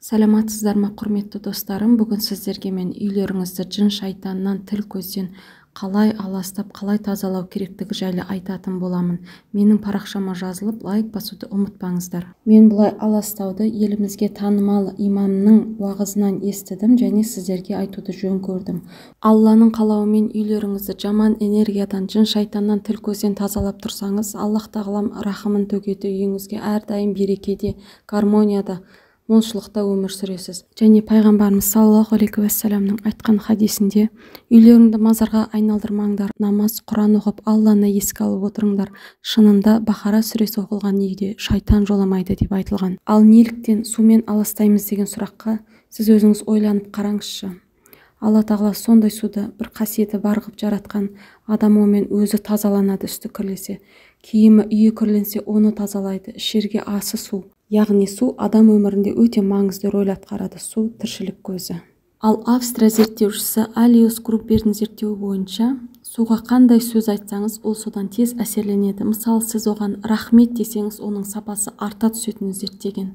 Саламатсыздар ма, құрметті достарым? Бүгін сіздерге мен үйлеріңізді жын шайтаннан, тіл көзден қалай аластап, қалай тазалау керектігі жайлы айтатын боламын. Менің парақшама жазылып, лайк басуды ұмытпаңыздар. Мен бұлай аластауды елімізге танымал имамның уағызынан естідім және сіздерге айтуды жөн көрдім. Алланың қалауымен үйлеріңізді жаман энергиядан, жын шайтаннан, тіл көзден тазалап тұрсаңыз, Аллах тағалам рахымын төгеді, үйіңізге әрдайым берекеде, гармонияда, молшылықта өмір сүресіз. Және пайғамбарымыз саллаллаху алейхи уассаламның айтқан хадисінде: үйлеріңді мазарға айналдырмаңдар, намаз, Құран оқып, Алланы еске алып отырыңдар. Шынында Бақара сүресі оқылған үйде шайтан жоламайды деп айтылған. Ал неліктен сумен аластаймыз деген сұраққа сіз өзіңіз ойланып қараңызшы. Алла тағала сондай суды бір қасиеті бар қылып жаратқан, адам онымен өзі тазаланады, үсті кірлесе, киімі, үйі кірленсе оны тазалайды, ішерге асы су. Яғни су адам өмірінде өте маңызды рөл атқарады. Су тіршілік көзі. Ал Австрия зерттеушісі Алиус Группердің зерттеуі бойынша, суға қандай сөз айтсаңыз, ол содан тез әсерленеді. Мысалы, сіз оған рахмет десеңіз, оның сапасы арта түсетінін зерттеген.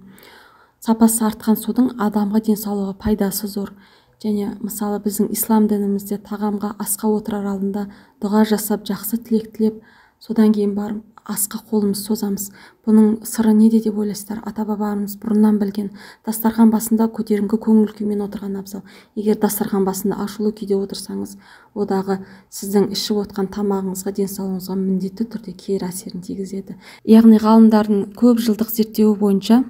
Сапасы артқан судың адамға денсаулығы пайдасы зор. Және мысалы біздің ислам дінімізде тағамға, асқа отырар алдында дұға жасап, жақсы тілек тілеп, содан кейін барып асқа қолымыз созамыз. Бұның сыры неде деп ойлайсыздар? Ата-бабамыз бұрыннан білген. Дастархан басында көтеріңкі көңіл күймен отырған абзал. Егер дастархан басында ашулы күйде отырсаңыз, одағы сіздің ішіп отқан тамағыңызға, денсаулығыңызға міндетті түрде кері әсерін тигізеді. Яғни ғалымдардың көп жылдық зерттеуі бойынша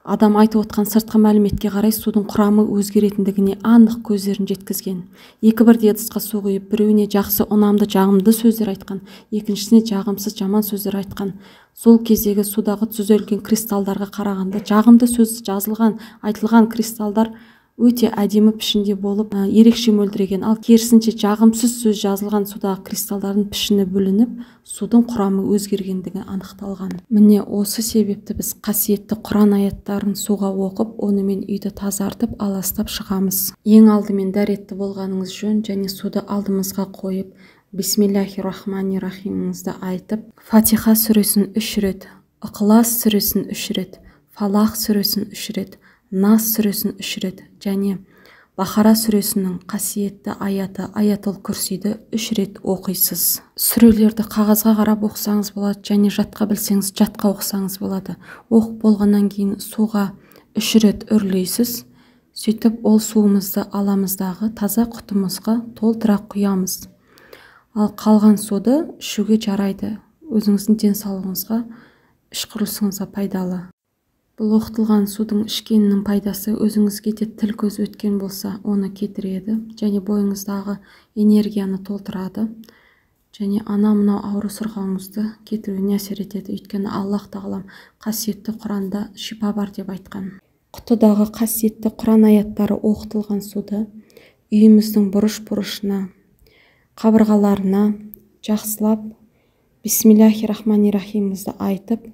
адам айтып отқан сыртқы мәліметке қарай судың құрамы өзгеретіндігіне анық көздерін жеткізген. Екі бірдей ыдысқа су құйып, біреуіне жақсы, ұнамды, жағымды сөздер айтқан, екіншісіне жағымсыз, жаман сөздер айтқан. Сол кездегі судағы түзілген кристалдарға қарағанда жағымды сөз жазылған, айтылған кристалдар өте әдемі пішінде болып, ерекше мөлдіреген. Ал керісінше жағымсыз сөз жазылған судағы кристалдардың пішіні бөлініп, судың құрамы өзгергендігі анықталған. Міне осы себепті біз қасиетті Құран аяттарын суға оқып, онымен үйді тазартып, аластап шығамыз. Ең алдымен дәретті болғаныңыз жөн, және суды алдымызға қойып, бисмиллахир-рахманир-рахиміңізді айтып, Фатиха сүресін 3 рет, Ықылас сүресін 3 рет, Фалақ сүресін 3 рет, Нас сүресін 3 рет және Бақара сүресінің қасиетті аяты Аятул Күрсиді 3 рет оқисыз. Сүрелерді қағазға қарап оқысаңыз болады, және жатқа білсеңіз жатқа оқысаңыз болады. Оқып болғаннан кейін суға 3 рет үрлейсіз. Сөйтіп ол суымызды аламыздағы таза құтымызға толтыра құямыз. Ал қалған суды ішуге жарайды. Өзіңіздің денсаулығыңызға, іш құрылысыңызға пайдалы. Бұл оқытылған судың ішкенінің пайдасы өзіңізге де тіл көз өткен болса, оны кетіреді, және бойыңыздағы энергияны толтырады, және ана-мынау ауру сырғауыңызды кетіруіне әсер етеді. Өйткені Аллах тағалам қасиетті Құранда шипа бар деп айтқан. Құтыдағы қасиетті Құран аяттары оқытылған суды үйіміздің бұрыш-бұрышына, қабырғаларына жақсылап бисмиллахир-рахманир-рахимімізді айтып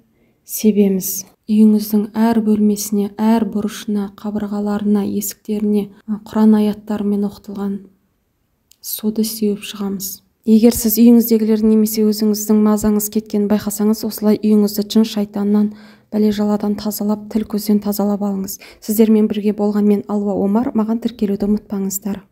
себеміз. Үйіңіздің әр бөлмесіне, әр бұрышына, қабырғаларына, есіктеріне Құран аяттарымен оқытылған суды сеуіп шығамыз. Егер сіз үйіңіздегілердің немесе өзіңіздің мазаңыз кеткенін байқасаңыз, осылай үйіңізді жын шайтаннан, бәле-жаладан тазалап, тіл көзден тазалап алыңыз. Сіздермен бірге болған мен Алуа Омар. Маған тіркелуді ұмытпаңыздар.